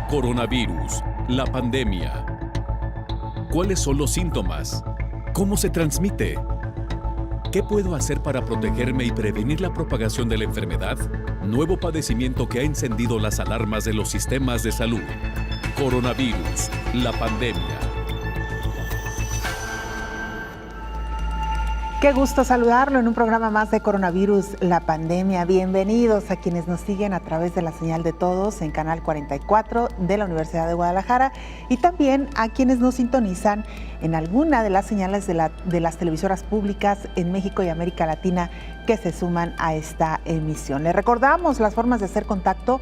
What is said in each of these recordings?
Coronavirus, la pandemia. ¿Cuáles son los síntomas? ¿Cómo se transmite? ¿Qué puedo hacer para protegerme y prevenir la propagación de la enfermedad? Nuevo padecimiento que ha encendido las alarmas de los sistemas de salud. Coronavirus, la pandemia. Qué gusto saludarlo en un programa más de Coronavirus, la pandemia. Bienvenidos a quienes nos siguen a través de la señal de todos en Canal 44 de la Universidad de Guadalajara y también a quienes nos sintonizan en alguna de las señales de las televisoras públicas en México y América Latina que se suman a esta emisión. Les recordamos las formas de hacer contacto,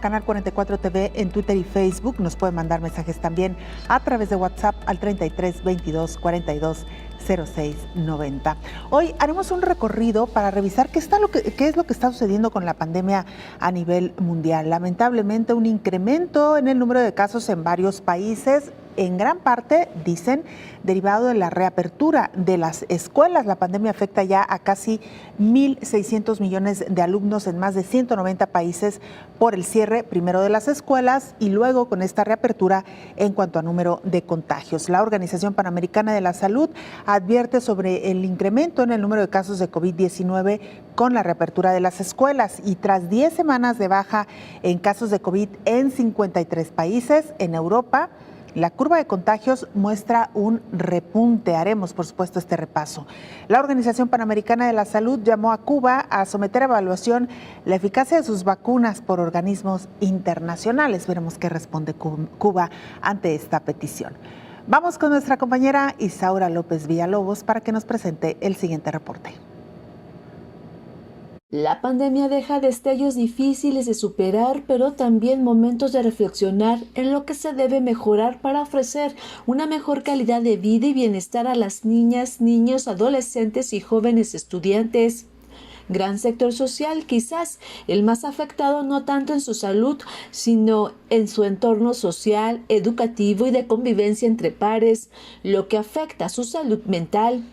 @Canal 44 TV en Twitter y Facebook. Nos pueden mandar mensajes también a través de WhatsApp al 33 22 42 0690. Hoy haremos un recorrido para revisar qué es lo que está sucediendo con la pandemia a nivel mundial. Lamentablemente, un incremento en el número de casos en varios países, en gran parte, dicen, derivado de la reapertura de las escuelas. La pandemia afecta ya a casi 1.600 millones de alumnos en más de 190 países por el cierre primero de las escuelas y luego con esta reapertura en cuanto a número de contagios. La Organización Panamericana de la Salud advierte sobre el incremento en el número de casos de COVID-19 con la reapertura de las escuelas y tras 10 semanas de baja en casos de COVID en 53 países en Europa, la curva de contagios muestra un repunte. Haremos, por supuesto, este repaso. La Organización Panamericana de la Salud llamó a Cuba a someter a evaluación la eficacia de sus vacunas por organismos internacionales. Veremos qué responde Cuba ante esta petición. Vamos con nuestra compañera Isaura López Villalobos para que nos presente el siguiente reporte. La pandemia deja destellos difíciles de superar, pero también momentos de reflexionar en lo que se debe mejorar para ofrecer una mejor calidad de vida y bienestar a las niñas, niños, adolescentes y jóvenes estudiantes. Gran sector social, quizás el más afectado no tanto en su salud, sino en su entorno social, educativo y de convivencia entre pares, lo que afecta a su salud mental.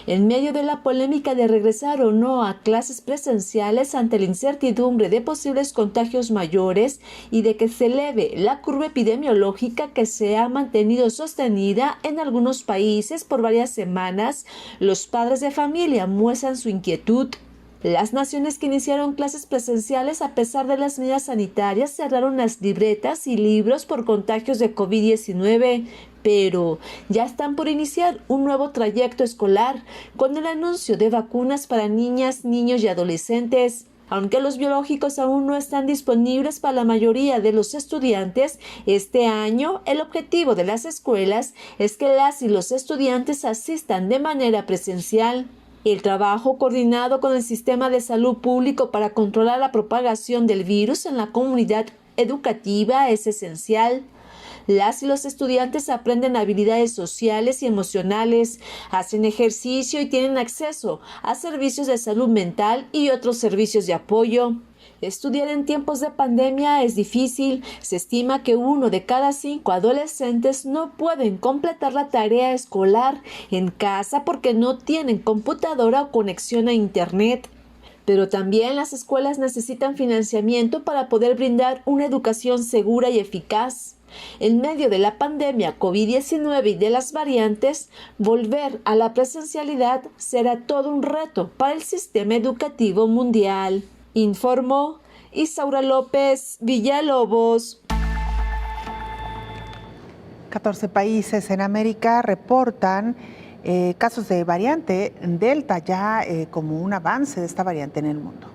En medio de la polémica de regresar o no a clases presenciales ante la incertidumbre de posibles contagios mayores y de que se eleve la curva epidemiológica que se ha mantenido sostenida en algunos países por varias semanas, los padres de familia muestran su inquietud. Las naciones que iniciaron clases presenciales a pesar de las medidas sanitarias cerraron las libretas y libros por contagios de COVID-19, pero ya están por iniciar un nuevo trayecto escolar con el anuncio de vacunas para niñas, niños y adolescentes. Aunque los biológicos aún no están disponibles para la mayoría de los estudiantes, este año el objetivo de las escuelas es que las y los estudiantes asistan de manera presencial. El trabajo coordinado con el sistema de salud público para controlar la propagación del virus en la comunidad educativa es esencial. Las y los estudiantes aprenden habilidades sociales y emocionales, hacen ejercicio y tienen acceso a servicios de salud mental y otros servicios de apoyo. Estudiar en tiempos de pandemia es difícil. Se estima que 1 de cada 5 adolescentes no pueden completar la tarea escolar en casa porque no tienen computadora o conexión a Internet. Pero también las escuelas necesitan financiamiento para poder brindar una educación segura y eficaz. En medio de la pandemia COVID-19 y de las variantes, volver a la presencialidad será todo un reto para el sistema educativo mundial. Informó Isaura López Villalobos. 14 países en América reportan casos de variante Delta ya como un avance de esta variante en el mundo.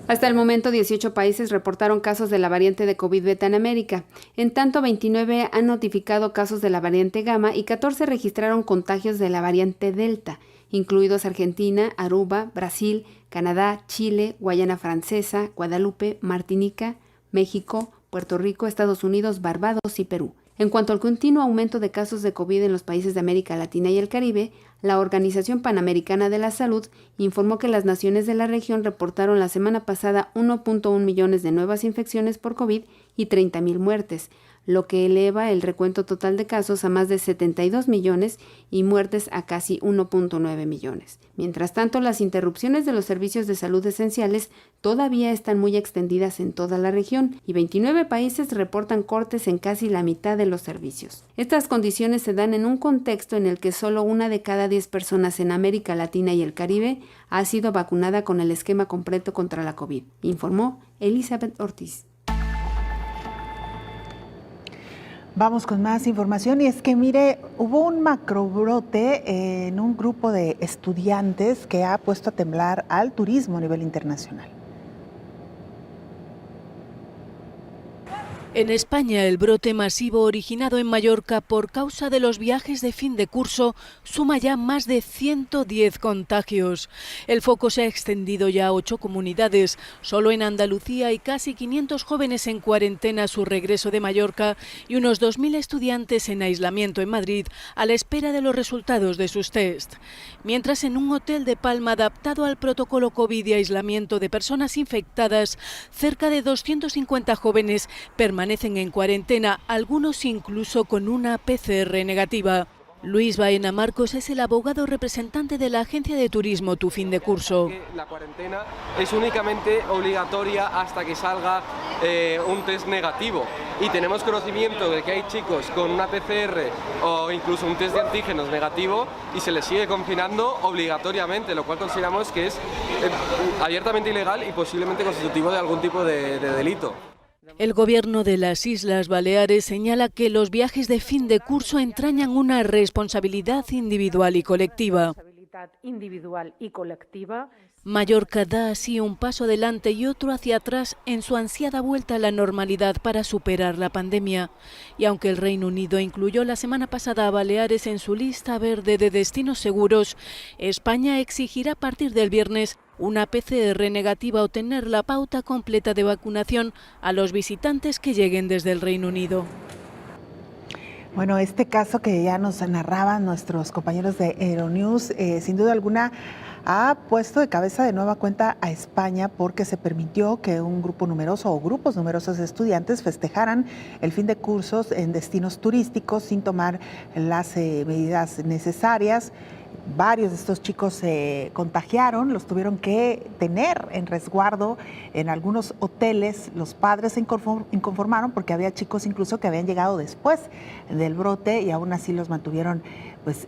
Hasta el momento, 18 países reportaron casos de la variante de COVID beta en América. En tanto, 29 han notificado casos de la variante Gamma y 14 registraron contagios de la variante Delta, incluidos Argentina, Aruba, Brasil, Canadá, Chile, Guayana Francesa, Guadalupe, Martinica, México, Puerto Rico, Estados Unidos, Barbados y Perú. En cuanto al continuo aumento de casos de COVID en los países de América Latina y el Caribe, la Organización Panamericana de la Salud informó que las naciones de la región reportaron la semana pasada 1.1 millones de nuevas infecciones por COVID y 30.000 muertes, lo que eleva el recuento total de casos a más de 72 millones y muertes a casi 1.9 millones. Mientras tanto, las interrupciones de los servicios de salud esenciales todavía están muy extendidas en toda la región y 29 países reportan cortes en casi la mitad de los servicios. Estas condiciones se dan en un contexto en el que solo 1 de cada 10 personas en América Latina y el Caribe ha sido vacunada con el esquema completo contra la COVID, informó Elizabeth Ortiz. Vamos con más información y es que mire, hubo un macrobrote en un grupo de estudiantes que ha puesto a temblar al turismo a nivel internacional. En España, el brote masivo originado en Mallorca por causa de los viajes de fin de curso suma ya más de 110 contagios. El foco se ha extendido ya a 8 comunidades. Solo en Andalucía hay casi 500 jóvenes en cuarentena a su regreso de Mallorca y unos 2.000 estudiantes en aislamiento en Madrid a la espera de los resultados de sus test. Mientras en un hotel de Palma adaptado al protocolo COVID y aislamiento de personas infectadas, cerca de 250 jóvenes permanecen en cuarentena, algunos incluso con una PCR negativa. Luis Baena Marcos es el abogado representante de la agencia de turismo Tu Fin de Curso. La cuarentena es únicamente obligatoria hasta que salga un test negativo y tenemos conocimiento de que hay chicos con una PCR o incluso un test de antígenos negativo y se les sigue confinando obligatoriamente, lo cual consideramos que es abiertamente ilegal y posiblemente constitutivo de algún tipo de delito. El gobierno de las Islas Baleares señala que los viajes de fin de curso entrañan una responsabilidad individual y colectiva. Mallorca da así un paso adelante y otro hacia atrás en su ansiada vuelta a la normalidad para superar la pandemia. Y aunque el Reino Unido incluyó la semana pasada a Baleares en su lista verde de destinos seguros, España exigirá a partir del viernes una PCR negativa o tener la pauta completa de vacunación a los visitantes que lleguen desde el Reino Unido. Bueno, este caso que ya nos narraban nuestros compañeros de Euronews, sin duda alguna ha puesto de cabeza de nueva cuenta a España porque se permitió que un grupo numeroso o grupos numerosos de estudiantes festejaran el fin de cursos en destinos turísticos sin tomar las medidas necesarias. Varios de estos chicos se contagiaron, los tuvieron que tener en resguardo en algunos hoteles. Los padres se inconformaron porque había chicos incluso que habían llegado después del brote y aún así los mantuvieron pues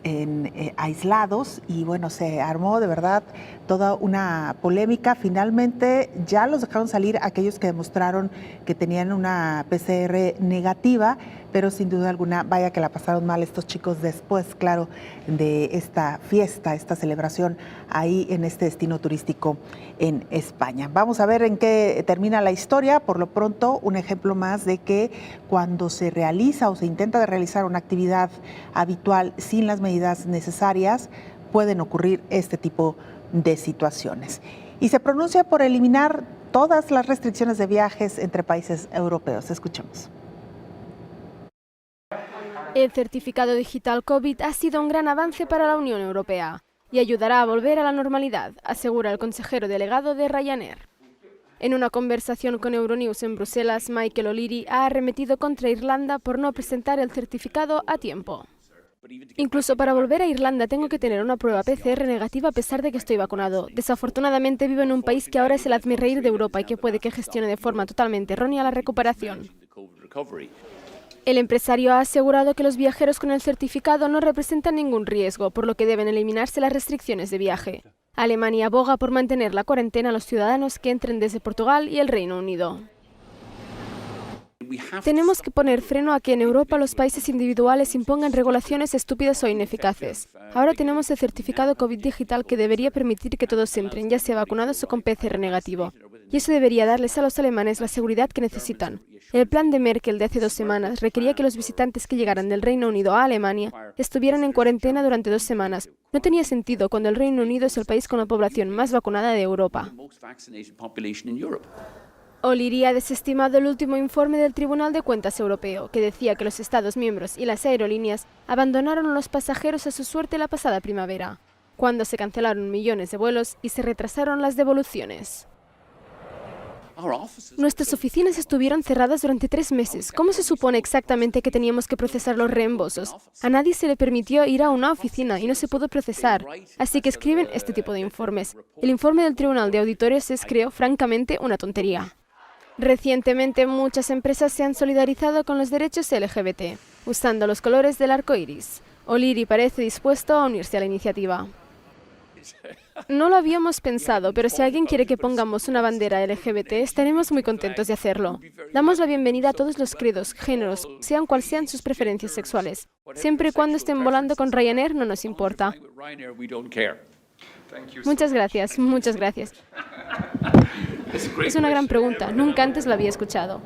aislados y bueno, se armó de verdad toda una polémica. Finalmente ya los dejaron salir aquellos que demostraron que tenían una PCR negativa, pero sin duda alguna, vaya que la pasaron mal estos chicos después, claro, de esta fiesta, esta celebración ahí en este destino turístico en España. Vamos a ver en qué termina la historia. Por lo pronto, un ejemplo más de que cuando se realiza o se intenta realizar una actividad habitual sin las medidas necesarias, pueden ocurrir este tipo de situaciones. Y se pronuncia por eliminar todas las restricciones de viajes entre países europeos. Escuchemos. El certificado digital COVID ha sido un gran avance para la Unión Europea y ayudará a volver a la normalidad, asegura el consejero delegado de Ryanair. En una conversación con Euronews en Bruselas, Michael O'Leary ha arremetido contra Irlanda por no presentar el certificado a tiempo. Incluso para volver a Irlanda tengo que tener una prueba PCR negativa a pesar de que estoy vacunado. Desafortunadamente vivo en un país que ahora es el hazmerreír de Europa y que puede que gestione de forma totalmente errónea la recuperación. El empresario ha asegurado que los viajeros con el certificado no representan ningún riesgo, por lo que deben eliminarse las restricciones de viaje. Alemania aboga por mantener la cuarentena a los ciudadanos que entren desde Portugal y el Reino Unido. Tenemos que poner freno a que en Europa los países individuales impongan regulaciones estúpidas o ineficaces. Ahora tenemos el certificado COVID digital que debería permitir que todos entren, ya sea vacunados o con PCR negativo. Y eso debería darles a los alemanes la seguridad que necesitan. El plan de Merkel de hace 2 semanas requería que los visitantes que llegaran del Reino Unido a Alemania estuvieran en cuarentena durante 2 semanas. No tenía sentido cuando el Reino Unido es el país con la población más vacunada de Europa. O'Leary ha desestimado el último informe del Tribunal de Cuentas Europeo, que decía que los Estados miembros y las aerolíneas abandonaron a los pasajeros a su suerte la pasada primavera, cuando se cancelaron millones de vuelos y se retrasaron las devoluciones. Nuestras oficinas estuvieron cerradas durante 3 meses. ¿Cómo se supone exactamente que teníamos que procesar los reembolsos? A nadie se le permitió ir a una oficina y no se pudo procesar. Así que escriben este tipo de informes. El informe del Tribunal de Auditores es, creo, francamente, una tontería. Recientemente, muchas empresas se han solidarizado con los derechos LGBT, usando los colores del arco iris. O'Leary parece dispuesto a unirse a la iniciativa. No lo habíamos pensado, pero si alguien quiere que pongamos una bandera LGBT, estaremos muy contentos de hacerlo. Damos la bienvenida a todos los credos, géneros, sean cuales sean sus preferencias sexuales. Siempre y cuando estén volando con Ryanair, no nos importa. Muchas gracias, muchas gracias. Es una gran pregunta, nunca antes lo había escuchado.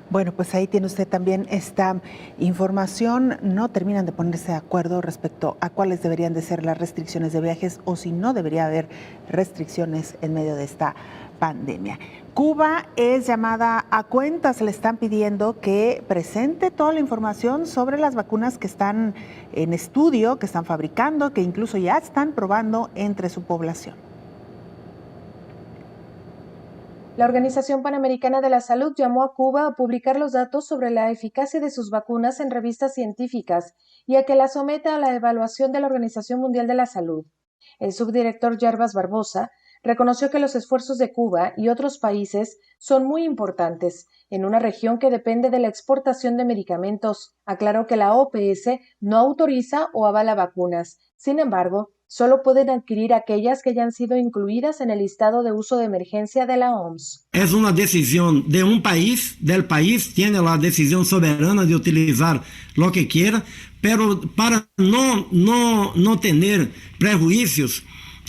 Bueno, pues ahí tiene usted también esta información. No terminan de ponerse de acuerdo respecto a cuáles deberían de ser las restricciones de viajes o si no debería haber restricciones en medio de esta pandemia. Cuba es llamada a cuentas. Le están pidiendo que presente toda la información sobre las vacunas que están en estudio, que están fabricando, que incluso ya están probando entre su población. La Organización Panamericana de la Salud llamó a Cuba a publicar los datos sobre la eficacia de sus vacunas en revistas científicas y a que las someta a la evaluación de la Organización Mundial de la Salud. El subdirector Jarbas Barbosa reconoció que los esfuerzos de Cuba y otros países son muy importantes en una región que depende de la exportación de medicamentos. Aclaró que la OPS no autoriza o avala vacunas. Sin embargo, solo pueden adquirir aquellas que ya han sido incluidas en el listado de uso de emergencia de la OMS. Es una decisión de un país, del país tiene la decisión soberana de utilizar lo que quiera, pero para no tener prejuicios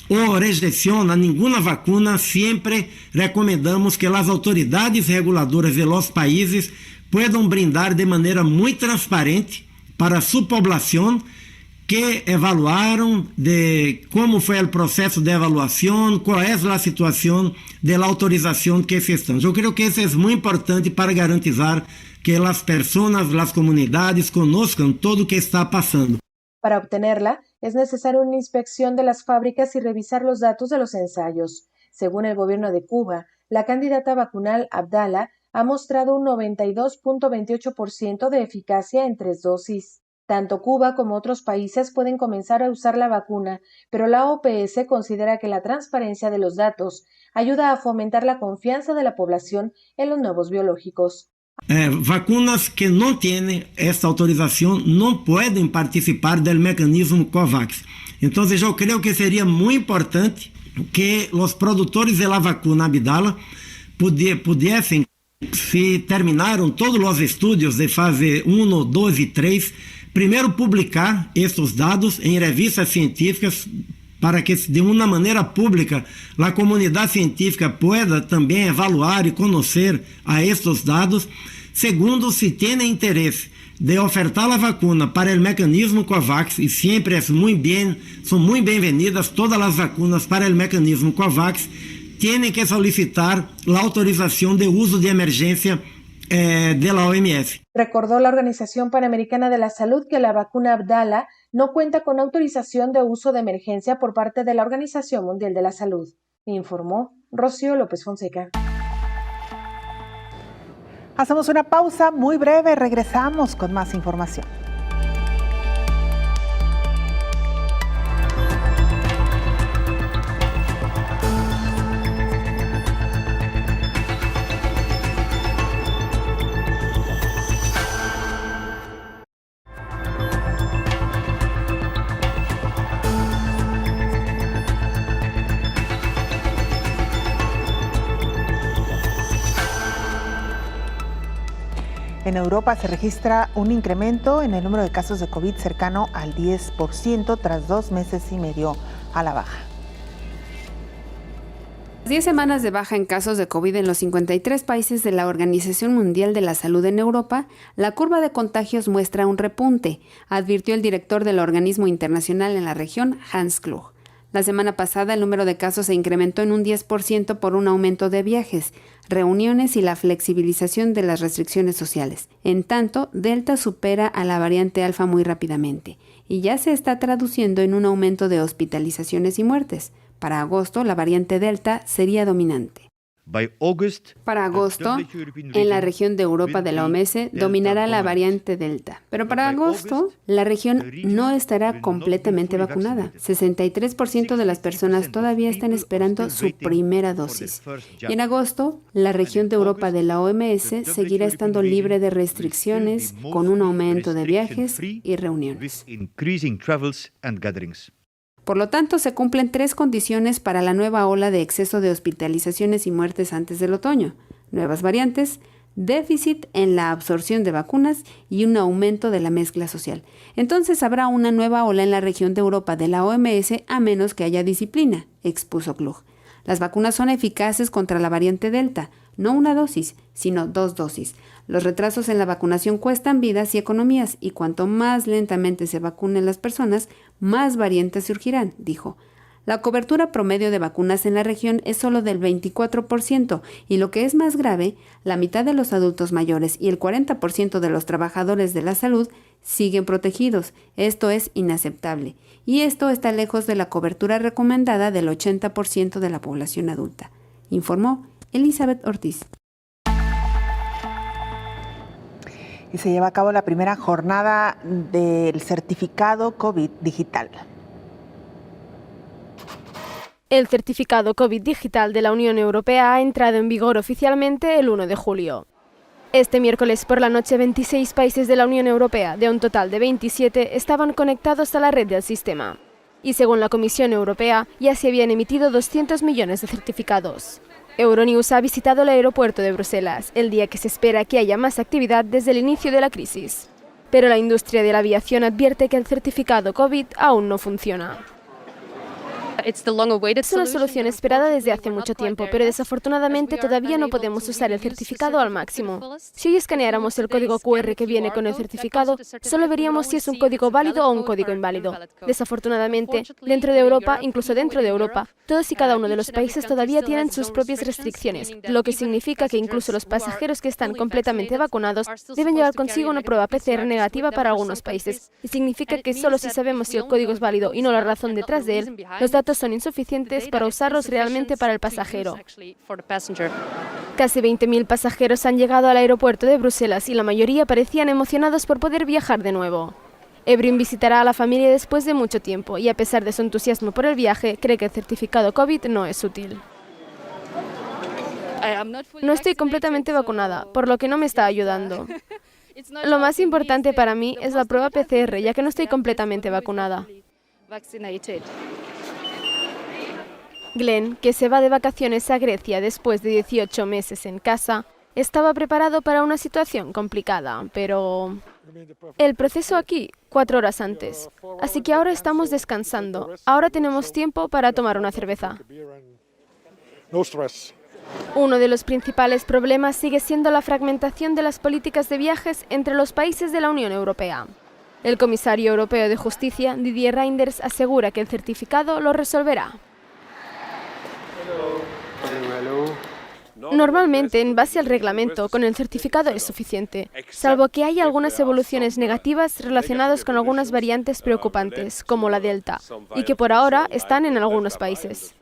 o rejeição a nenhuma vacuna, sempre recomendamos que as autoridades reguladoras de los países puedan brindar de maneira muito transparente para sua população que evaluaram de como foi o processo de avaliação, qual é a situação de la autorização que se estão. Eu creio que isso é muito importante para garantizar que as pessoas, as comunidades conozcan todo o que está passando. Para obtenerla, es necesaria una inspección de las fábricas y revisar los datos de los ensayos. Según el gobierno de Cuba, la candidata vacunal Abdala ha mostrado un 92.28% de eficacia en 3 dosis. Tanto Cuba como otros países pueden comenzar a usar la vacuna, pero la OPS considera que la transparencia de los datos ayuda a fomentar la confianza de la población en los nuevos biológicos. Vacunas que não têm essa autorização não podem participar do mecanismo COVAX. Então, eu creio que seria muito importante que os produtores da vacuna Abdala pudessem, se terminaram todos os estudos de fase 1, 2 e 3, primeiro publicar esses dados em revistas científicas para que de uma maneira pública a comunidade científica pueda também evaluar e conhecer a estes dados. Segundo, se tem interesse de ofertar a vacuna para o mecanismo COVAX, e sempre são muito bem-vindas todas as vacunas para o mecanismo COVAX, têm que solicitar a autorização de uso de emergência de la OMS. Recordó la Organización Panamericana de la Salud que la vacuna Abdala no cuenta con autorización de uso de emergencia por parte de la Organización Mundial de la Salud, informó Rocío López Fonseca. Hacemos una pausa muy breve, regresamos con más información. En Europa se registra un incremento en el número de casos de COVID cercano al 10% tras 2 meses y medio a la baja. 10 semanas de baja en casos de COVID en los 53 países de la Organización Mundial de la Salud en Europa, la curva de contagios muestra un repunte, advirtió el director del organismo internacional en la región, Hans Kluge. La semana pasada el número de casos se incrementó en un 10% por un aumento de viajes, reuniones y la flexibilización de las restricciones sociales. En tanto, Delta supera a la variante Alfa muy rápidamente y ya se está traduciendo en un aumento de hospitalizaciones y muertes. Para agosto, la variante Delta sería dominante. Para agosto, en la región de Europa de la OMS dominará la variante Delta. Pero para agosto, la región no estará completamente vacunada. 63% de las personas todavía están esperando su primera dosis. Y en agosto, la región de Europa de la OMS seguirá estando libre de restricciones, con un aumento de viajes y reuniones. Por lo tanto, se cumplen 3 condiciones para la nueva ola de exceso de hospitalizaciones y muertes antes del otoño: nuevas variantes, déficit en la absorción de vacunas y un aumento de la mezcla social. Entonces habrá una nueva ola en la región de Europa de la OMS a menos que haya disciplina, expuso Klug. Las vacunas son eficaces contra la variante Delta, no una dosis, sino 2 dosis. Los retrasos en la vacunación cuestan vidas y economías, y cuanto más lentamente se vacunen las personas, más variantes surgirán, dijo. La cobertura promedio de vacunas en la región es solo del 24%, y lo que es más grave, la mitad de los adultos mayores y el 40% de los trabajadores de la salud siguen protegidos. Esto es inaceptable, y esto está lejos de la cobertura recomendada del 80% de la población adulta, informó Elizabeth Ortiz. Y se lleva a cabo la primera jornada del certificado COVID digital. El certificado COVID digital de la Unión Europea ha entrado en vigor oficialmente el 1 de julio. Este miércoles por la noche, 26 países de la Unión Europea, de un total de 27, estaban conectados a la red del sistema. Y según la Comisión Europea, ya se habían emitido 200 millones de certificados. Euronews ha visitado el aeropuerto de Bruselas, el día que se espera que haya más actividad desde el inicio de la crisis. Pero la industria de la aviación advierte que el certificado COVID aún no funciona. Es una solución esperada desde hace mucho tiempo, pero desafortunadamente todavía no podemos usar el certificado al máximo. Si hoy escaneáramos el código QR que viene con el certificado, solo veríamos si es un código válido o un código inválido. Desafortunadamente, dentro de Europa, incluso dentro de Europa, todos y cada uno de los países todavía tienen sus propias restricciones, lo que significa que incluso los pasajeros que están completamente vacunados deben llevar consigo una prueba PCR negativa para algunos países. Y significa que solo si sabemos si el código es válido y no la razón detrás de él, los datos son insuficientes para usarlos realmente para el pasajero. Casi 20.000 pasajeros han llegado al aeropuerto de Bruselas y la mayoría parecían emocionados por poder viajar de nuevo. Ebrin visitará a la familia después de mucho tiempo y, a pesar de su entusiasmo por el viaje, cree que el certificado COVID no es útil. No estoy completamente vacunada, por lo que no me está ayudando. Lo más importante para mí es la prueba PCR, ya que no estoy completamente vacunada. Glenn, que se va de vacaciones a Grecia después de 18 meses en casa, estaba preparado para una situación complicada, pero el proceso aquí, 4 horas antes. Así que ahora estamos descansando. Ahora tenemos tiempo para tomar una cerveza. Uno de los principales problemas sigue siendo la fragmentación de las políticas de viajes entre los países de la Unión Europea. El comisario europeo de Justicia, Didier Reynders, asegura que el certificado lo resolverá. Normalmente, en base al reglamento, con el certificado es suficiente, salvo que haya algunas evoluciones negativas relacionadas con algunas variantes preocupantes, como la Delta, y que por ahora están en algunos países.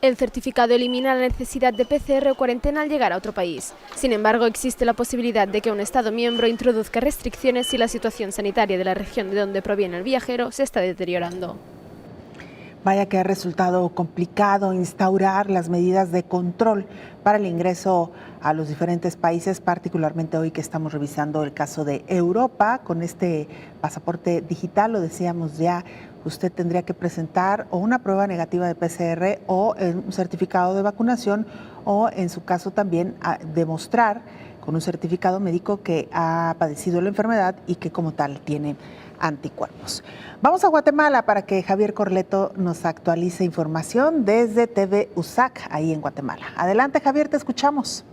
El certificado elimina la necesidad de PCR o cuarentena al llegar a otro país. Sin embargo, existe la posibilidad de que un Estado miembro introduzca restricciones si la situación sanitaria de la región de donde proviene el viajero se está deteriorando. Vaya que ha resultado complicado instaurar las medidas de control para el ingreso a los diferentes países, particularmente hoy que estamos revisando el caso de Europa. Con este pasaporte digital, lo decíamos ya, usted tendría que presentar o una prueba negativa de PCR o un certificado de vacunación o, en su caso, también demostrar con un certificado médico que ha padecido la enfermedad y que como tal tiene anticuerpos. Vamos a Guatemala para que Javier Corleto nos actualice información desde TV USAC, ahí en Guatemala. Adelante, Javier, te escuchamos.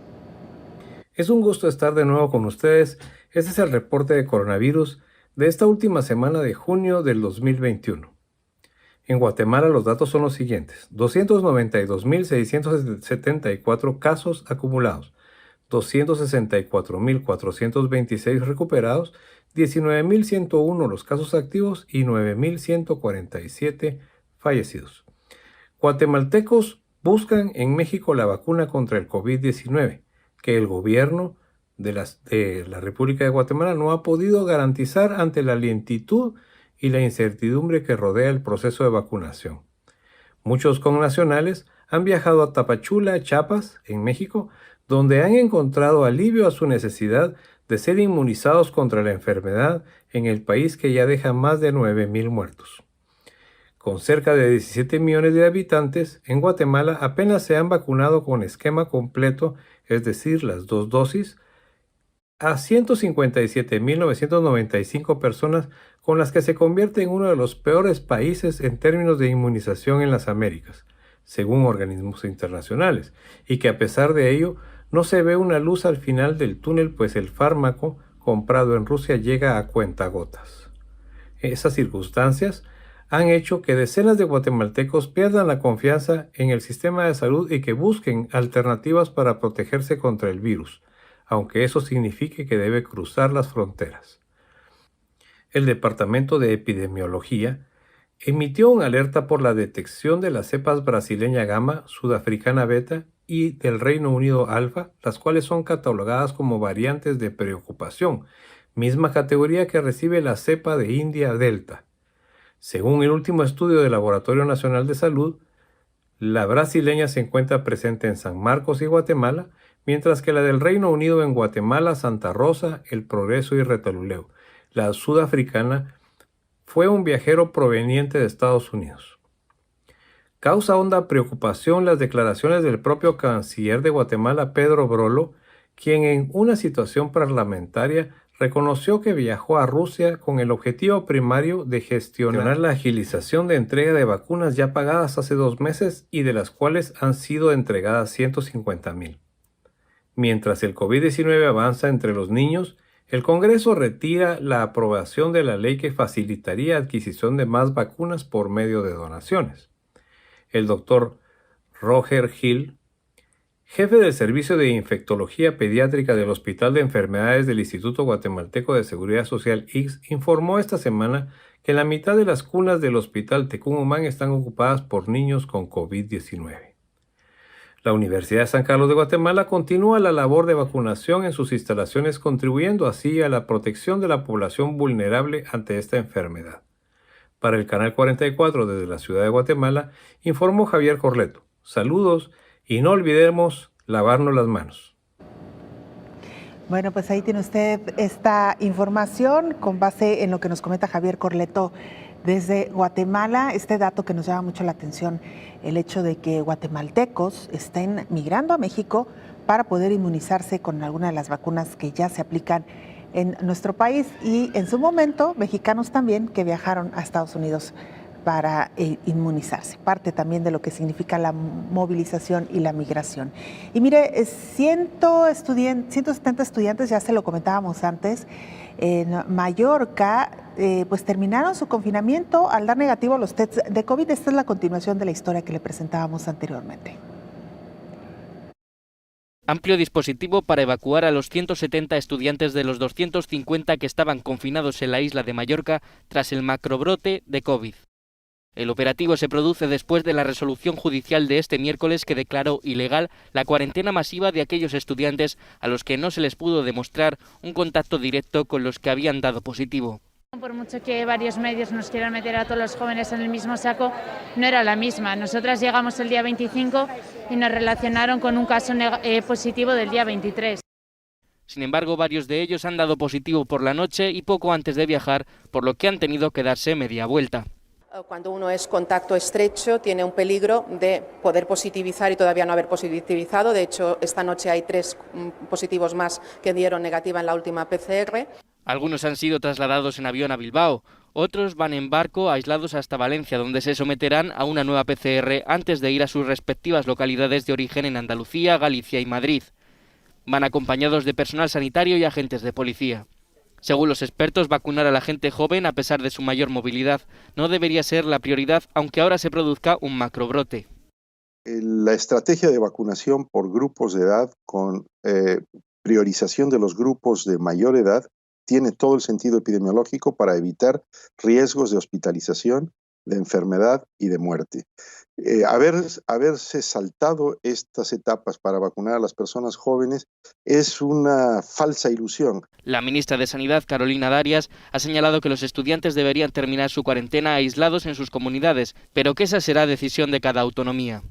Es un gusto estar de nuevo con ustedes. Este es el reporte de coronavirus de esta última semana de junio del 2021. En Guatemala los datos son los siguientes: 292.674 casos acumulados, 264.426 recuperados, 19.101 los casos activos y 9.147 fallecidos. Guatemaltecos buscan en México la vacuna contra el COVID-19, que el gobierno de la República de Guatemala no ha podido garantizar ante la lentitud y la incertidumbre que rodea el proceso de vacunación. Muchos connacionales han viajado a Tapachula, Chiapas, en México, donde han encontrado alivio a su necesidad de ser inmunizados contra la enfermedad en el país que ya deja más de 9,000 muertos. Con cerca de 17 millones de habitantes, en Guatemala apenas se han vacunado con esquema completo, es decir, las 2 dosis, a 157.995 personas, con las que se convierte en uno de los peores países en términos de inmunización en las Américas, según organismos internacionales, y que a pesar de ello no se ve una luz al final del túnel, pues el fármaco comprado en Rusia llega a cuentagotas. Esas circunstancias han hecho que decenas de guatemaltecos pierdan la confianza en el sistema de salud y que busquen alternativas para protegerse contra el virus, aunque eso signifique que debe cruzar las fronteras. El Departamento de Epidemiología emitió una alerta por la detección de las cepas brasileña Gamma, sudafricana Beta y del Reino Unido Alfa, las cuales son catalogadas como variantes de preocupación, misma categoría que recibe la cepa de India Delta. Según el último estudio del Laboratorio Nacional de Salud, la brasileña se encuentra presente en San Marcos y Guatemala, mientras que la del Reino Unido en Guatemala, Santa Rosa, El Progreso y Retaluleu. La sudafricana fue un viajero proveniente de Estados Unidos. Causa honda preocupación las declaraciones del propio canciller de Guatemala, Pedro Brolo, quien en una situación parlamentaria reconoció que viajó a Rusia con el objetivo primario de gestionar la agilización de entrega de vacunas ya pagadas hace 2 meses y de las cuales han sido entregadas 150,000. Mientras el COVID-19 avanza entre los niños, el Congreso retira la aprobación de la ley que facilitaría adquisición de más vacunas por medio de donaciones. El doctor Roger Hill, jefe del Servicio de Infectología Pediátrica del Hospital de Enfermedades del Instituto Guatemalteco de Seguridad Social IGS, informó esta semana que la mitad de las cunas del Hospital Tecún están ocupadas por niños con COVID-19. La Universidad de San Carlos de Guatemala continúa la labor de vacunación en sus instalaciones, contribuyendo así a la protección de la población vulnerable ante esta enfermedad. Para el Canal 44 desde la Ciudad de Guatemala, informó Javier Corleto. Saludos y no olvidemos lavarnos las manos. Bueno, pues ahí tiene usted esta información con base en lo que nos comenta Javier Corleto desde Guatemala. Este dato que nos llama mucho la atención, el hecho de que guatemaltecos estén migrando a México para poder inmunizarse con alguna de las vacunas que ya se aplican en nuestro país, y en su momento mexicanos también que viajaron a Estados Unidos para inmunizarse, parte también de lo que significa la movilización y la migración. Y mire, 170 estudiantes, ya se lo comentábamos antes, en Mallorca, pues terminaron su confinamiento al dar negativo a los tests de COVID. Esta es la continuación de la historia que le presentábamos anteriormente. Amplio dispositivo para evacuar a los 170 estudiantes de los 250 que estaban confinados en la isla de Mallorca tras el macrobrote de COVID. El operativo se produce después de la resolución judicial de este miércoles que declaró ilegal la cuarentena masiva de aquellos estudiantes a los que no se les pudo demostrar un contacto directo con los que habían dado positivo. Por mucho que varios medios nos quieran meter a todos los jóvenes en el mismo saco, no era la misma. Nosotras llegamos el día 25 y nos relacionaron con un caso positivo del día 23. Sin embargo, varios de ellos han dado positivo por la noche y poco antes de viajar, por lo que han tenido que darse media vuelta. Cuando uno es contacto estrecho, tiene un peligro de poder positivizar y todavía no haber positivizado. De hecho, esta noche hay 3 positivos más que dieron negativa en la última PCR. Algunos han sido trasladados en avión a Bilbao, otros van en barco aislados hasta Valencia, donde se someterán a una nueva PCR antes de ir a sus respectivas localidades de origen en Andalucía, Galicia y Madrid. Van acompañados de personal sanitario y agentes de policía. Según los expertos, vacunar a la gente joven, a pesar de su mayor movilidad, no debería ser la prioridad, aunque ahora se produzca un macrobrote. La estrategia de vacunación por grupos de edad, con priorización de los grupos de mayor edad, tiene todo el sentido epidemiológico para evitar riesgos de hospitalización, de enfermedad y de muerte. Haberse saltado estas etapas para vacunar a las personas jóvenes es una falsa ilusión. La ministra de Sanidad, Carolina Darias, ha señalado que los estudiantes deberían terminar su cuarentena aislados en sus comunidades, pero que esa será decisión de cada autonomía.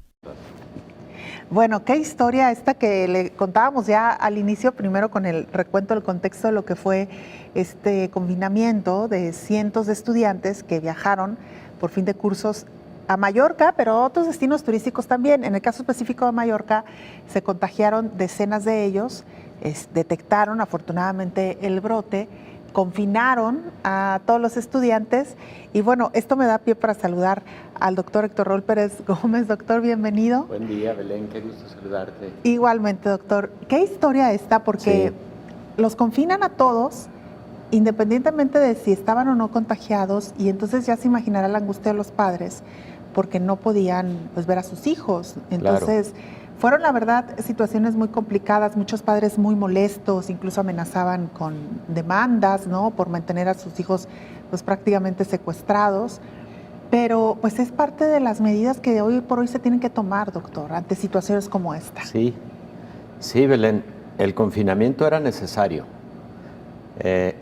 Bueno, qué historia esta que le contábamos ya al inicio, primero con el recuento del contexto de lo que fue este confinamiento de cientos de estudiantes que viajaron por fin de cursos a Mallorca, pero a otros destinos turísticos también. En el caso específico de Mallorca, se contagiaron decenas de ellos, detectaron afortunadamente el brote, confinaron a todos los estudiantes y bueno, esto me da pie para saludar al doctor Héctor Raúl Pérez Gómez. Doctor, bienvenido. Buen día, Belén, qué gusto saludarte. Igualmente, doctor. ¿Qué historia esta? Porque los confinan a todos, independientemente de si estaban o no contagiados, y entonces ya se imaginará la angustia de los padres porque no podían pues, ver a sus hijos. Entonces, fueron la verdad situaciones muy complicadas, muchos padres muy molestos, incluso amenazaban con demandas, ¿no? Por mantener a sus hijos pues prácticamente secuestrados. Pero pues es parte de las medidas que hoy por hoy se tienen que tomar, doctor, ante situaciones como esta. Sí, Belén, el confinamiento era necesario.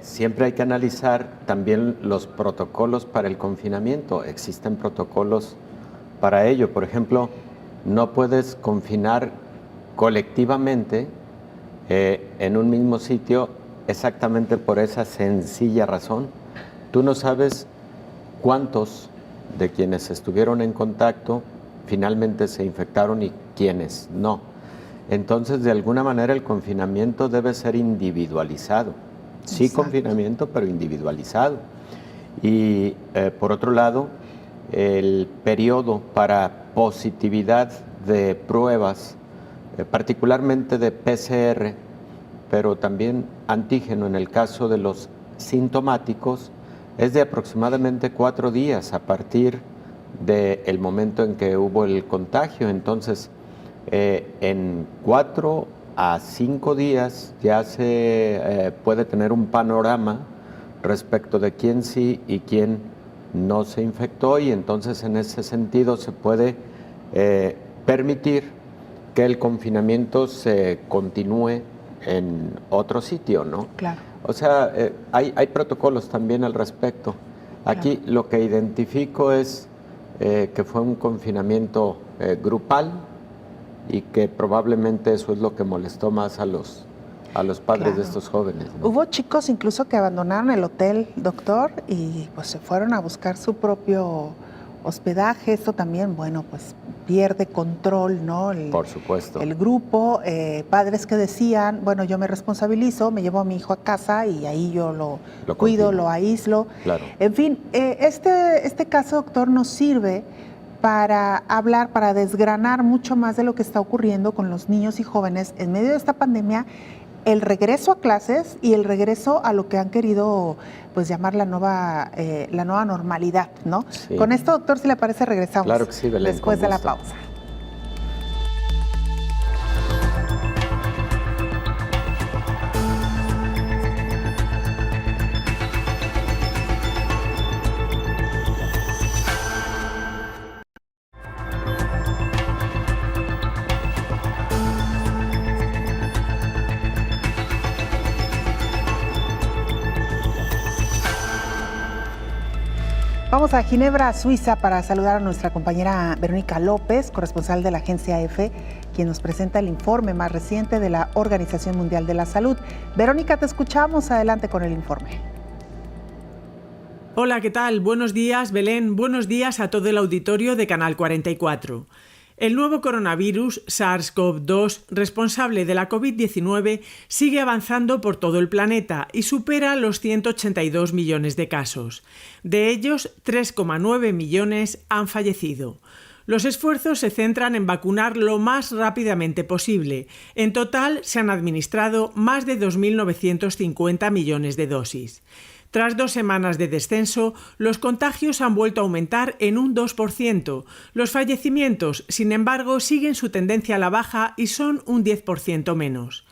Siempre hay que analizar también los protocolos para el confinamiento. Existen protocolos para ello. Por ejemplo, no puedes confinar colectivamente en un mismo sitio exactamente por esa sencilla razón. Tú no sabes cuántos de quienes estuvieron en contacto finalmente se infectaron y quiénes no. Entonces, de alguna manera, el confinamiento debe ser individualizado. Sí, exacto. Confinamiento, pero individualizado. Y por otro lado, el periodo para positividad de pruebas, particularmente de PCR, pero también antígeno en el caso de los sintomáticos, es de aproximadamente 4 días a partir del momento en que hubo el contagio. Entonces, en 4 a 5 días ya se puede tener un panorama respecto de quién sí y quién no se infectó, y entonces en ese sentido se puede permitir que el confinamiento se continúe en otro sitio, ¿no? Claro. O sea, hay protocolos también al respecto. Aquí lo que identifico es que fue un confinamiento grupal y que probablemente eso es lo que molestó más a los padres de estos jóvenes, ¿no? Hubo chicos incluso que abandonaron el hotel, doctor, y pues se fueron a buscar su propio hospedaje. Esto también, bueno, pues pierde control, ¿no? Por supuesto. El grupo, padres que decían, bueno, yo me responsabilizo, me llevo a mi hijo a casa y ahí yo lo cuido, continuo. Lo aíslo. Claro. En fin, este caso, doctor, nos sirve para hablar, para desgranar mucho más de lo que está ocurriendo con los niños y jóvenes en medio de esta pandemia, el regreso a clases y el regreso a lo que han querido pues llamar la nueva normalidad, ¿no? Sí. Con esto, doctor, si le parece, regresamos. Claro que sí, Belén, después de la pausa. Vamos a Ginebra, Suiza, para saludar a nuestra compañera Verónica López, corresponsal de la agencia EFE, quien nos presenta el informe más reciente de la Organización Mundial de la Salud. Verónica, te escuchamos. Adelante con el informe. Hola, ¿qué tal? Buenos días, Belén. Buenos días a todo el auditorio de Canal 44. El nuevo coronavirus SARS-CoV-2, responsable de la COVID-19, sigue avanzando por todo el planeta y supera los 182 millones de casos. De ellos, 3,9 millones han fallecido. Los esfuerzos se centran en vacunar lo más rápidamente posible. En total, se han administrado más de 2.950 millones de dosis. Tras 2 semanas de descenso, los contagios han vuelto a aumentar en un 2%. Los fallecimientos, sin embargo, siguen su tendencia a la baja y son un 10% menos.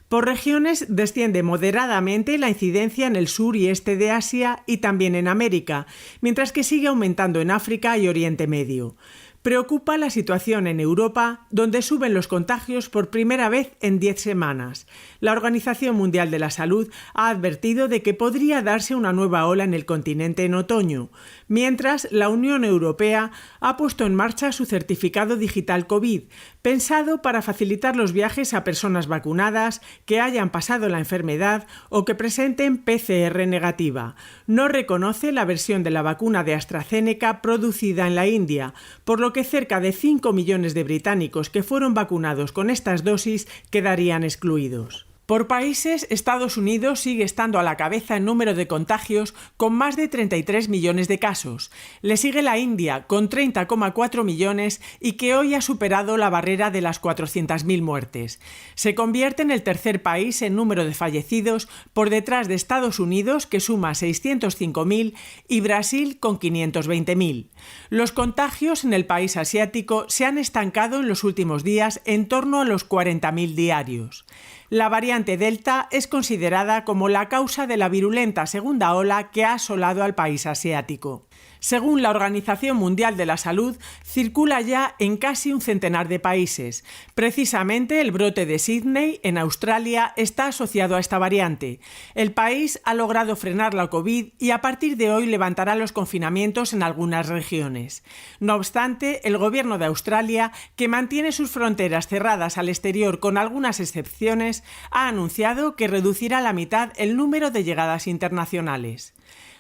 Por regiones desciende moderadamente la incidencia en el sur y este de Asia y también en América, mientras que sigue aumentando en África y Oriente Medio. Preocupa la situación en Europa, donde suben los contagios por primera vez en 10 semanas. La Organización Mundial de la Salud ha advertido de que podría darse una nueva ola en el continente en otoño, mientras la Unión Europea ha puesto en marcha su certificado digital COVID, pensado para facilitar los viajes a personas vacunadas que hayan pasado la enfermedad o que presenten PCR negativa. No reconoce la versión de la vacuna de AstraZeneca producida en la India, por lo que cerca de 5 millones de británicos que fueron vacunados con estas dosis quedarían excluidos. Por países, Estados Unidos sigue estando a la cabeza en número de contagios con más de 33 millones de casos. Le sigue la India con 30,4 millones y que hoy ha superado la barrera de las 400.000 muertes. Se convierte en el tercer país en número de fallecidos por detrás de Estados Unidos, que suma 605.000, y Brasil con 520.000. Los contagios en el país asiático se han estancado en los últimos días en torno a los 40.000 diarios. La variante Delta es considerada como la causa de la virulenta segunda ola que ha asolado al país asiático. Según la Organización Mundial de la Salud, circula ya en casi un centenar de países. Precisamente el brote de Sydney, en Australia, está asociado a esta variante. El país ha logrado frenar la COVID y a partir de hoy levantará los confinamientos en algunas regiones. No obstante, el gobierno de Australia, que mantiene sus fronteras cerradas al exterior con algunas excepciones, ha anunciado que reducirá a la mitad el número de llegadas internacionales.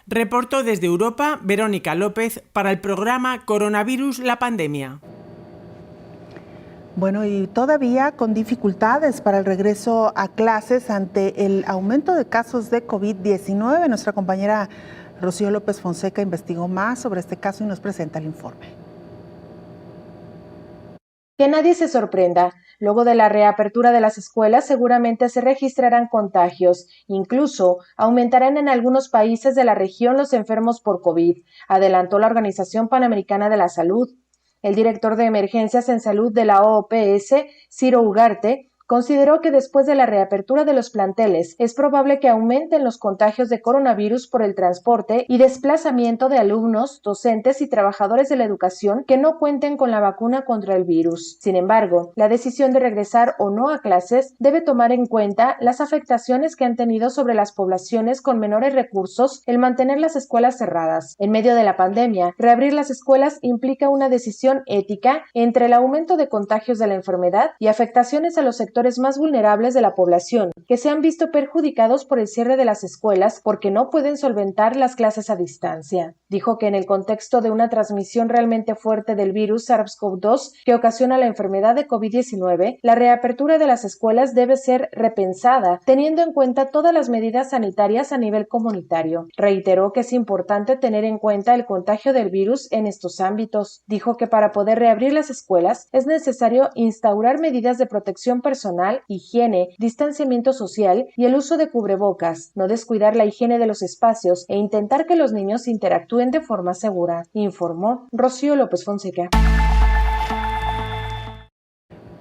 Reportó desde Europa Verónica López para el programa Coronavirus, la pandemia. Bueno, y todavía con dificultades para el regreso a clases ante el aumento de casos de COVID-19. Nuestra compañera Rocío López Fonseca investigó más sobre este caso y nos presenta el informe. Que nadie se sorprenda. Luego de la reapertura de las escuelas seguramente se registrarán contagios, incluso aumentarán en algunos países de la región los enfermos por COVID, adelantó la Organización Panamericana de la Salud. El director de Emergencias en Salud de la OPS, Ciro Ugarte, consideró que después de la reapertura de los planteles es probable que aumenten los contagios de coronavirus por el transporte y desplazamiento de alumnos, docentes y trabajadores de la educación que no cuenten con la vacuna contra el virus. Sin embargo, la decisión de regresar o no a clases debe tomar en cuenta las afectaciones que han tenido sobre las poblaciones con menores recursos el mantener las escuelas cerradas. En medio de la pandemia, reabrir las escuelas implica una decisión ética entre el aumento de contagios de la enfermedad y afectaciones a los sectores más vulnerables de la población, que se han visto perjudicados por el cierre de las escuelas porque no pueden solventar las clases a distancia. Dijo que en el contexto de una transmisión realmente fuerte del virus SARS-CoV-2 que ocasiona la enfermedad de COVID-19, la reapertura de las escuelas debe ser repensada, teniendo en cuenta todas las medidas sanitarias a nivel comunitario. Reiteró que es importante tener en cuenta el contagio del virus en estos ámbitos. Dijo que para poder reabrir las escuelas es necesario instaurar medidas de protección personal, higiene, distanciamiento social y el uso de cubrebocas, no descuidar la higiene de los espacios e intentar que los niños interactúen de forma segura, informó Rocío López Fonseca.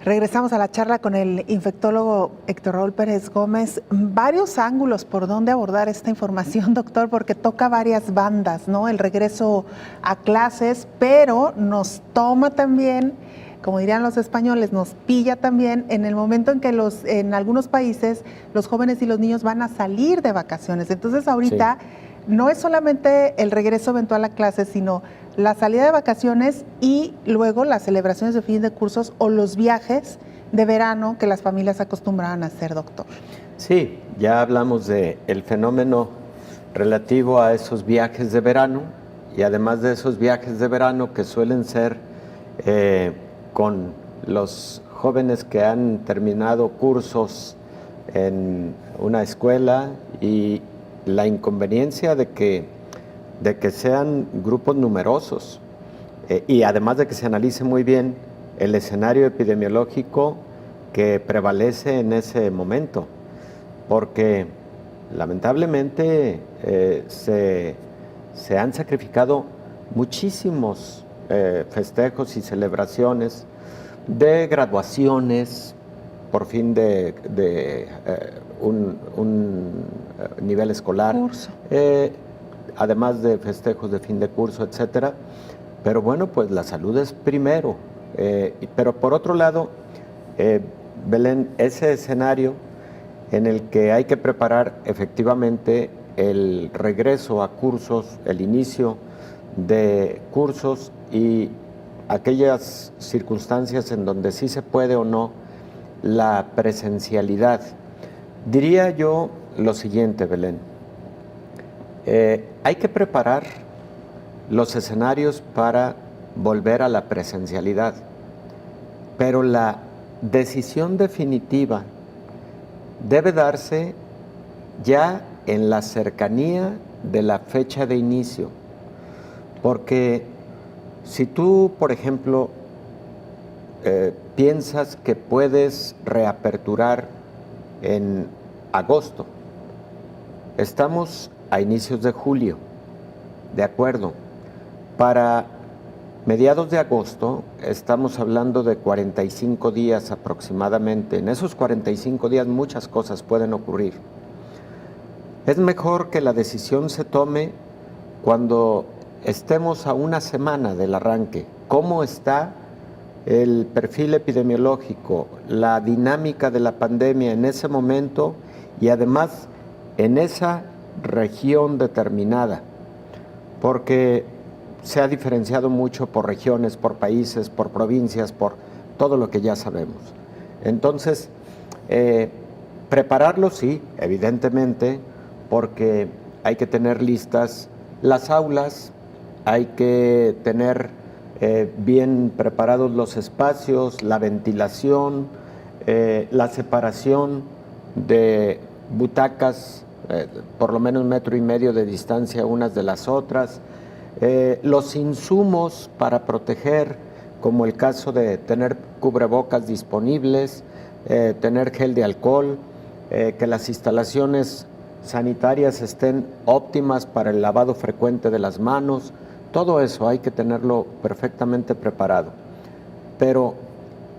Regresamos a la charla con el infectólogo Héctor Raúl Pérez Gómez. Varios ángulos por donde abordar esta información, doctor, porque toca varias bandas, ¿no? El regreso a clases, pero nos toma también, como dirían los españoles, nos pilla también en el momento en que en algunos países los jóvenes y los niños van a salir de vacaciones. Entonces ahorita no es solamente el regreso eventual a clases, sino la salida de vacaciones y luego las celebraciones de fin de cursos o los viajes de verano que las familias acostumbraban a hacer, doctor. Sí, ya hablamos del fenómeno relativo a esos viajes de verano y además de esos viajes de verano que suelen ser con los jóvenes que han terminado cursos en una escuela y la inconveniencia de que sean grupos numerosos y además de que se analice muy bien el escenario epidemiológico que prevalece en ese momento, porque lamentablemente se han sacrificado muchísimos festejos y celebraciones de graduaciones, por fin de un nivel escolar, además de festejos de fin de curso, etcétera. Pero bueno, pues la salud es primero. Pero por otro lado, Belén, ese escenario en el que hay que preparar efectivamente el regreso a cursos, el inicio de cursos y aquellas circunstancias en donde sí se puede o no la presencialidad. Diría yo lo siguiente, Belén. Hay que preparar los escenarios para volver a la presencialidad, pero la decisión definitiva debe darse ya en la cercanía de la fecha de inicio, porque si tú, por ejemplo, piensas que puedes reaperturar en agosto, estamos a inicios de julio, de acuerdo, para mediados de agosto estamos hablando de 45 días aproximadamente. En esos 45 días muchas cosas pueden ocurrir. Es mejor que la decisión se tome cuando estemos a una semana del arranque. ¿Cómo está el perfil epidemiológico, la dinámica de la pandemia en ese momento y además en esa región determinada? Porque se ha diferenciado mucho por regiones, por países, por provincias, por todo lo que ya sabemos. Entonces, prepararlo sí, evidentemente, porque hay que tener listas las aulas, hay que tener bien preparados los espacios, la ventilación, la separación de butacas, por lo menos 1,5 metros de distancia unas de las otras, los insumos para proteger, como el caso de tener cubrebocas disponibles, tener gel de alcohol, que las instalaciones sanitarias estén óptimas para el lavado frecuente de las manos. Todo eso hay que tenerlo perfectamente preparado. Pero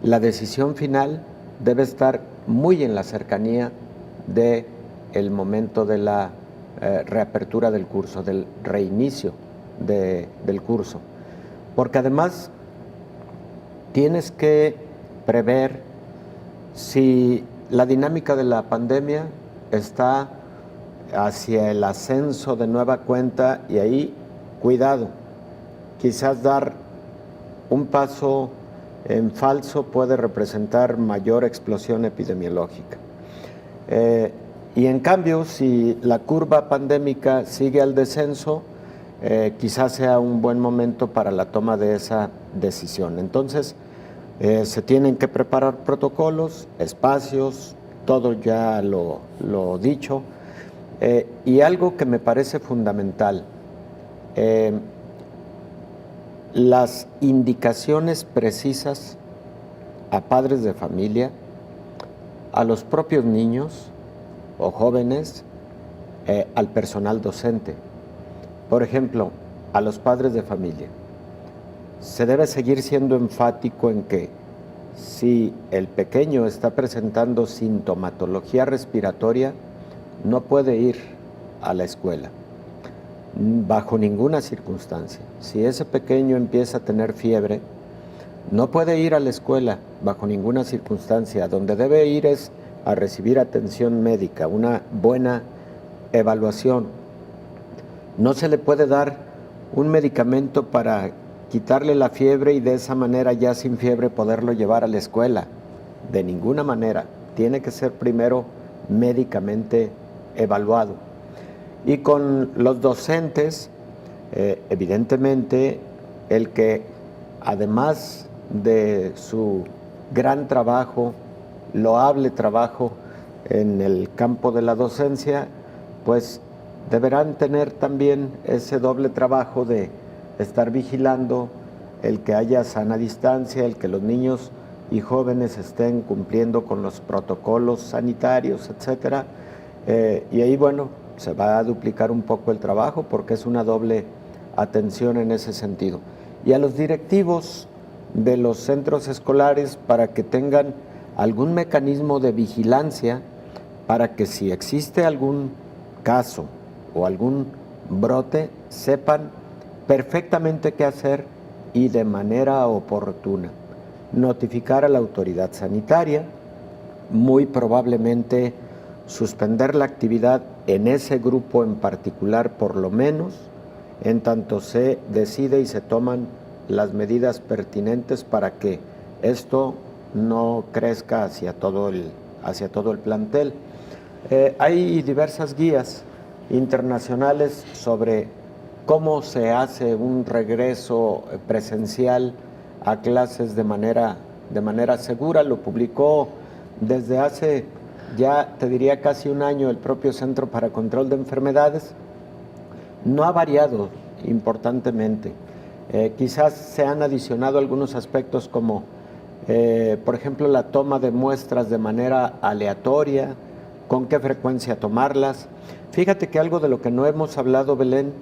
la decisión final debe estar muy en la cercanía del momento de la reapertura del curso, del reinicio del curso. Porque además tienes que prever si la dinámica de la pandemia está hacia el ascenso de nueva cuenta, y ahí, cuidado, quizás dar un paso en falso puede representar mayor explosión epidemiológica. Y en cambio, si la curva pandémica sigue al descenso, quizás sea un buen momento para la toma de esa decisión. Entonces, se tienen que preparar protocolos, espacios, todo ya lo dicho. Y algo que me parece fundamental, las indicaciones precisas a padres de familia, a los propios niños o jóvenes, al personal docente. Por ejemplo, a los padres de familia. Se debe seguir siendo enfático en que si el pequeño está presentando sintomatología respiratoria, no puede ir a la escuela, bajo ninguna circunstancia. Si ese pequeño empieza a tener fiebre, no puede ir a la escuela, bajo ninguna circunstancia. Donde debe ir es a recibir atención médica, una buena evaluación. No se le puede dar un medicamento para quitarle la fiebre y de esa manera, ya sin fiebre, poderlo llevar a la escuela. De ninguna manera. Tiene que ser primero médicamente evaluado. Y con los docentes, evidentemente, el que además de su gran trabajo, loable trabajo en el campo de la docencia, pues deberán tener también ese doble trabajo de estar vigilando el que haya sana distancia, el que los niños y jóvenes estén cumpliendo con los protocolos sanitarios, etcétera. Y ahí, bueno, se va a duplicar un poco el trabajo porque es una doble atención en ese sentido. Y a los directivos de los centros escolares, para que tengan algún mecanismo de vigilancia para que si existe algún caso o algún brote, sepan perfectamente qué hacer y de manera oportuna. Notificar a la autoridad sanitaria, muy probablemente suspender la actividad en ese grupo en particular por lo menos, en tanto se decide y se toman las medidas pertinentes para que esto no crezca hacia todo el plantel. Hay diversas guías internacionales sobre cómo se hace un regreso presencial a clases de manera segura. Lo publicó desde hace ya, te diría, casi un año el propio Centro para Control de Enfermedades. No ha variado importantemente. Quizás se han adicionado algunos aspectos como, por ejemplo, la toma de muestras de manera aleatoria, con qué frecuencia tomarlas. Fíjate que algo de lo que no hemos hablado, Belén,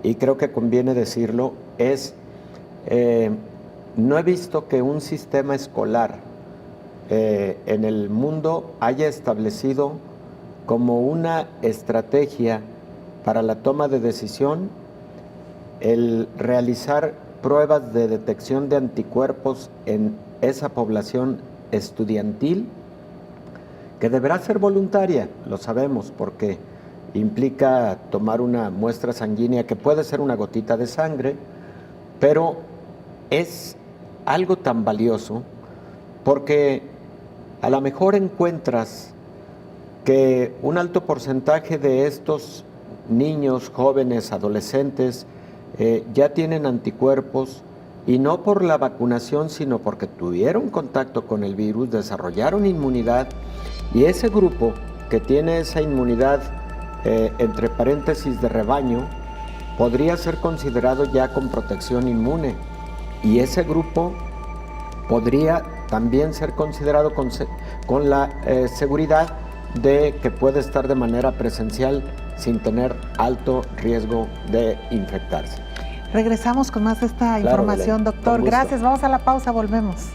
y creo que conviene decirlo, es, no he visto que un sistema escolar en el mundo haya establecido como una estrategia para la toma de decisión el realizar pruebas de detección de anticuerpos en esa población estudiantil, que deberá ser voluntaria, lo sabemos, porque implica tomar una muestra sanguínea que puede ser una gotita de sangre, pero es algo tan valioso porque a lo mejor encuentras que un alto porcentaje de estos niños, jóvenes, adolescentes, ya tienen anticuerpos, y no por la vacunación, sino porque tuvieron contacto con el virus, desarrollaron inmunidad, y ese grupo que tiene esa inmunidad, entre paréntesis de rebaño, podría ser considerado ya con protección inmune, y ese grupo podría también ser considerado con la seguridad de que puede estar de manera presencial sin tener alto riesgo de infectarse. Regresamos con más de esta información, Belén, doctor. Gracias, vamos a la pausa, volvemos.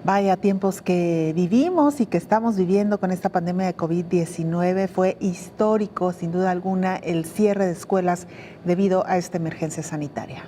Vaya tiempos que vivimos y que estamos viviendo con esta pandemia de COVID-19. Fue histórico, sin duda alguna, el cierre de escuelas debido a esta emergencia sanitaria.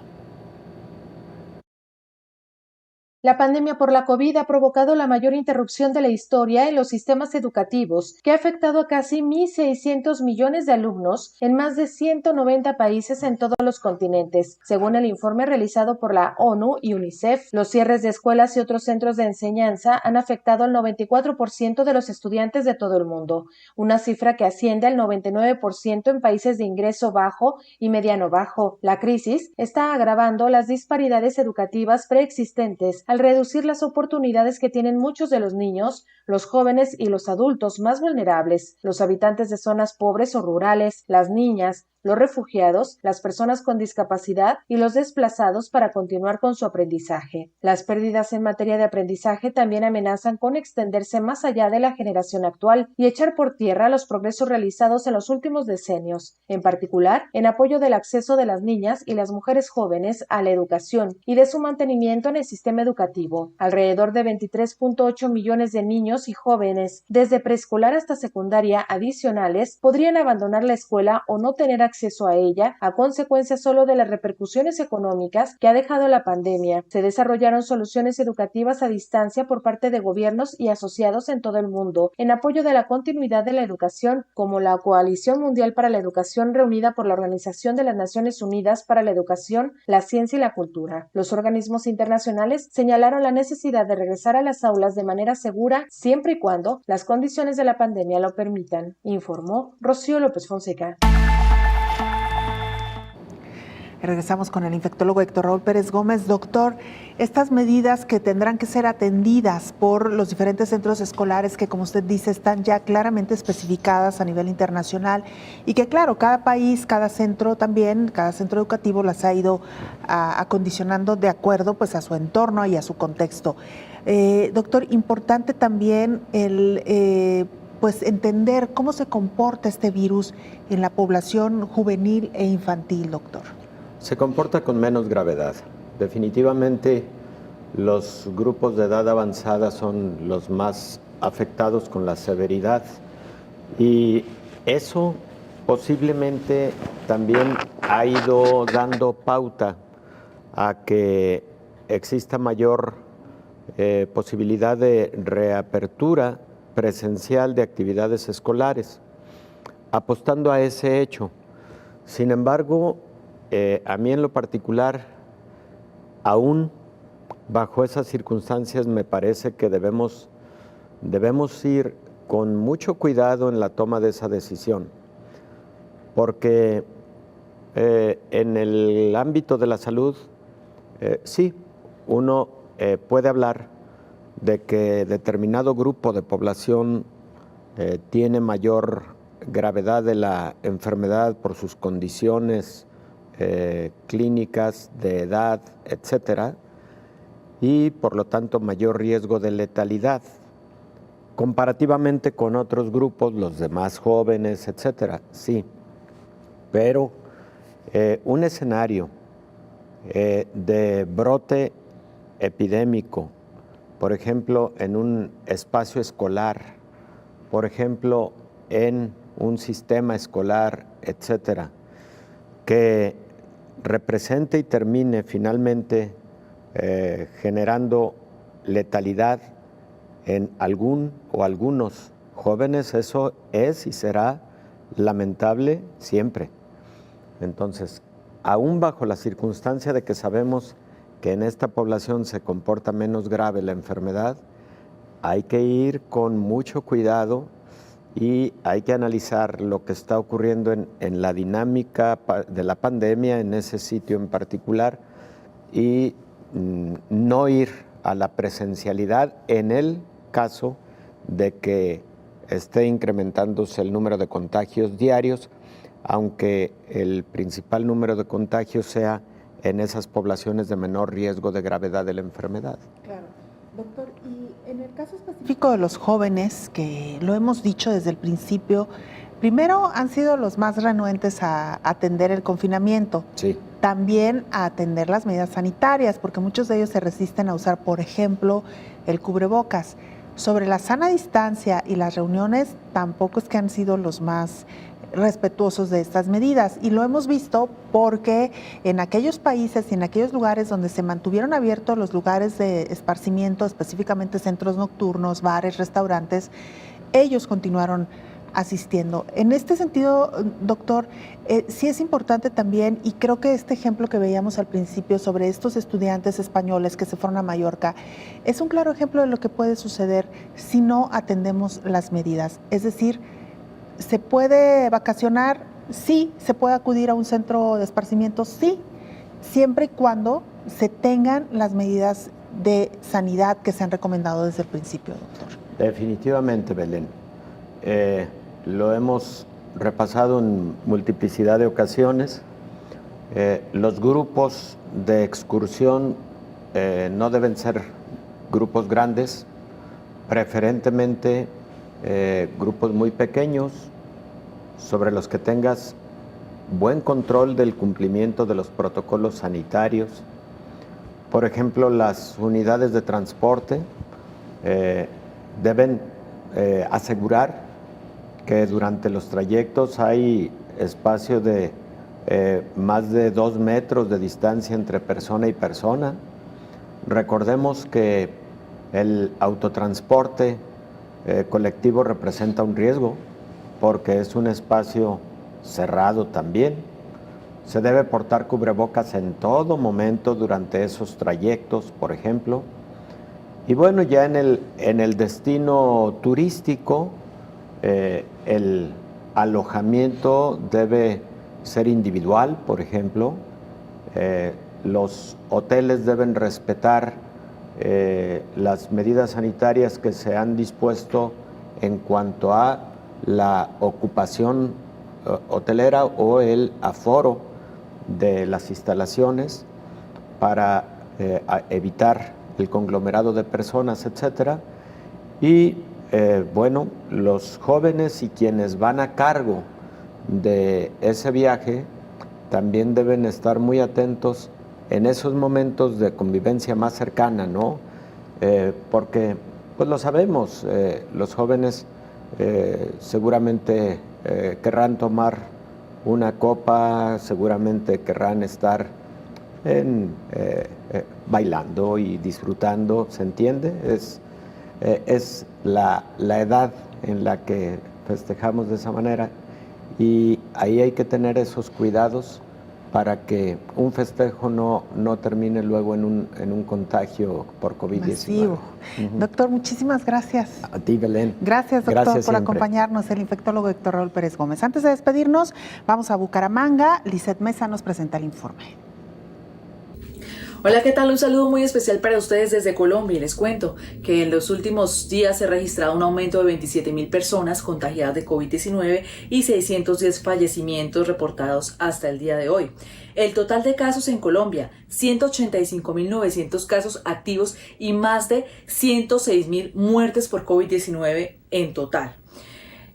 La pandemia por la COVID ha provocado la mayor interrupción de la historia en los sistemas educativos, que ha afectado a casi 1.600 millones de alumnos en más de 190 países en todos los continentes. Según el informe realizado por la ONU y UNICEF, los cierres de escuelas y otros centros de enseñanza han afectado al 94% de los estudiantes de todo el mundo, una cifra que asciende al 99% en países de ingreso bajo y mediano bajo. La crisis está agravando las disparidades educativas preexistentes al reducir las oportunidades que tienen muchos de los niños, los jóvenes y los adultos más vulnerables, los habitantes de zonas pobres o rurales, las niñas, los refugiados, las personas con discapacidad y los desplazados para continuar con su aprendizaje. Las pérdidas en materia de aprendizaje también amenazan con extenderse más allá de la generación actual y echar por tierra los progresos realizados en los últimos decenios, en particular en apoyo del acceso de las niñas y las mujeres jóvenes a la educación y de su mantenimiento en el sistema educativo. Alrededor de 23.8 millones de niños y jóvenes, desde preescolar hasta secundaria adicionales, podrían abandonar la escuela o no tener acceso a ella a consecuencia solo de las repercusiones económicas que ha dejado la pandemia. Se desarrollaron soluciones educativas a distancia por parte de gobiernos y asociados en todo el mundo en apoyo de la continuidad de la educación, como la Coalición Mundial para la Educación reunida por la Organización de las Naciones Unidas para la Educación, la Ciencia y la Cultura. Los organismos internacionales señalaron la necesidad de regresar a las aulas de manera segura siempre y cuando las condiciones de la pandemia lo permitan, informó Rocío López Fonseca. Regresamos con el infectólogo Héctor Raúl Pérez Gómez. Doctor, estas medidas que tendrán que ser atendidas por los diferentes centros escolares que, como usted dice, están ya claramente especificadas a nivel internacional y que, claro, cada país, cada centro también, cada centro educativo las ha ido acondicionando de acuerdo pues a su entorno y a su contexto. Doctor, importante también pues entender cómo se comporta este virus en la población juvenil e infantil, doctor. Se comporta con menos gravedad. Definitivamente los grupos de edad avanzada son los más afectados con la severidad y eso posiblemente también ha ido dando pauta a que exista mayor posibilidad de reapertura presencial de actividades escolares, apostando a ese hecho. Sin embargo, a mí en lo particular, aún bajo esas circunstancias, me parece que debemos ir con mucho cuidado en la toma de esa decisión, porque en el ámbito de la salud, sí, uno puede hablar de que determinado grupo de población tiene mayor gravedad de la enfermedad por sus condiciones clínicas, de edad, etcétera, y por lo tanto mayor riesgo de letalidad comparativamente con otros grupos, los demás jóvenes, etcétera, sí. Pero un escenario de brote epidémico, por ejemplo, en un espacio escolar, por ejemplo, en un sistema escolar, etcétera, que represente y termine finalmente generando letalidad en algún o algunos jóvenes, eso es y será lamentable siempre. Entonces, aún bajo la circunstancia de que sabemos que en esta población se comporta menos grave la enfermedad, hay que ir con mucho cuidado y hay que analizar lo que está ocurriendo en la dinámica de la pandemia en ese sitio en particular y no ir a la presencialidad en el caso de que esté incrementándose el número de contagios diarios, aunque el principal número de contagios sea en esas poblaciones de menor riesgo de gravedad de la enfermedad. Claro. Doctor, y en el caso específico de los jóvenes, que lo hemos dicho desde el principio, primero han sido los más renuentes a atender el confinamiento, sí. También a atender las medidas sanitarias, porque muchos de ellos se resisten a usar, por ejemplo, el cubrebocas. Sobre la sana distancia y las reuniones, tampoco es que han sido los más respetuosos de estas medidas, y lo hemos visto porque en aquellos países y en aquellos lugares donde se mantuvieron abiertos los lugares de esparcimiento, específicamente centros nocturnos, bares, restaurantes, ellos continuaron asistiendo. En este sentido, doctor, sí es importante también, y creo que este ejemplo que veíamos al principio sobre estos estudiantes españoles que se fueron a Mallorca, es un claro ejemplo de lo que puede suceder si no atendemos las medidas. Es decir, ¿se puede vacacionar? Sí. ¿Se puede acudir a un centro de esparcimiento? Sí, siempre y cuando se tengan las medidas de sanidad que se han recomendado desde el principio, doctor. Definitivamente, Belén. Lo hemos repasado en multiplicidad de ocasiones. Los grupos de excursión no deben ser grupos grandes, preferentemente grupos muy pequeños, sobre los que tengas buen control del cumplimiento de los protocolos sanitarios. Por ejemplo, las unidades de transporte deben asegurar que durante los trayectos hay espacio de más de 2 metros de distancia entre persona y persona. Recordemos que el autotransporte colectivo representa un riesgo porque es un espacio cerrado también. Se debe portar cubrebocas en todo momento durante esos trayectos, por ejemplo. Y bueno, ya en el destino turístico, el alojamiento debe ser individual, por ejemplo, Los hoteles deben respetar las medidas sanitarias que se han dispuesto en cuanto a la ocupación hotelera o el aforo de las instalaciones para evitar el conglomerado de personas, etcétera. Y bueno, los jóvenes y quienes van a cargo de ese viaje también deben estar muy atentos en esos momentos de convivencia más cercana, ¿no? Porque, pues lo sabemos, los jóvenes seguramente querrán tomar una copa, seguramente querrán estar bailando y disfrutando, ¿se entiende? Es la edad en la que festejamos de esa manera y ahí hay que tener esos cuidados para que un festejo no termine luego en un contagio por COVID-19. Doctor, muchísimas gracias. A ti, Belén. Gracias, doctor, Gracias por siempre. acompañarnos, el infectólogo Héctor Raúl Pérez Gómez. Antes de despedirnos, vamos a Bucaramanga. Lizeth Mesa nos presenta el informe. Hola, ¿qué tal? Un saludo muy especial para ustedes desde Colombia y les cuento que en los últimos días se ha registrado un aumento de 27.000 personas contagiadas de COVID-19 y 610 fallecimientos reportados hasta el día de hoy. El total de casos en Colombia, 185.900 casos activos y más de 106.000 muertes por COVID-19 en total.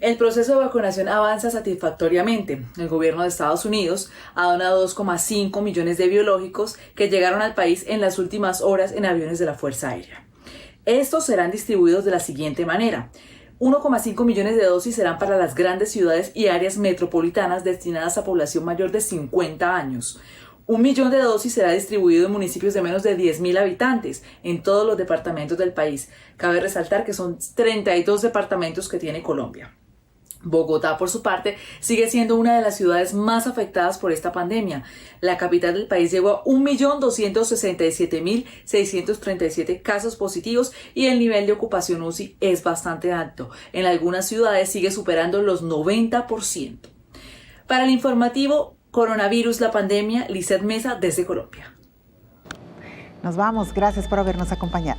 El proceso de vacunación avanza satisfactoriamente. El gobierno de Estados Unidos ha donado 2,5 millones de biológicos que llegaron al país en las últimas horas en aviones de la Fuerza Aérea. Estos serán distribuidos de la siguiente manera. 1,5 millones de dosis serán para las grandes ciudades y áreas metropolitanas destinadas a población mayor de 50 años. 1 millón de dosis será distribuido en municipios de menos de 10.000 habitantes en todos los departamentos del país. Cabe resaltar que son 32 departamentos que tiene Colombia. Bogotá, por su parte, sigue siendo una de las ciudades más afectadas por esta pandemia. La capital del país llegó a 1.267.637 casos positivos y el nivel de ocupación UCI es bastante alto. En algunas ciudades sigue superando los 90%. Para el informativo Coronavirus, la pandemia, Lizeth Mesa desde Colombia. Nos vamos. Gracias por habernos acompañado.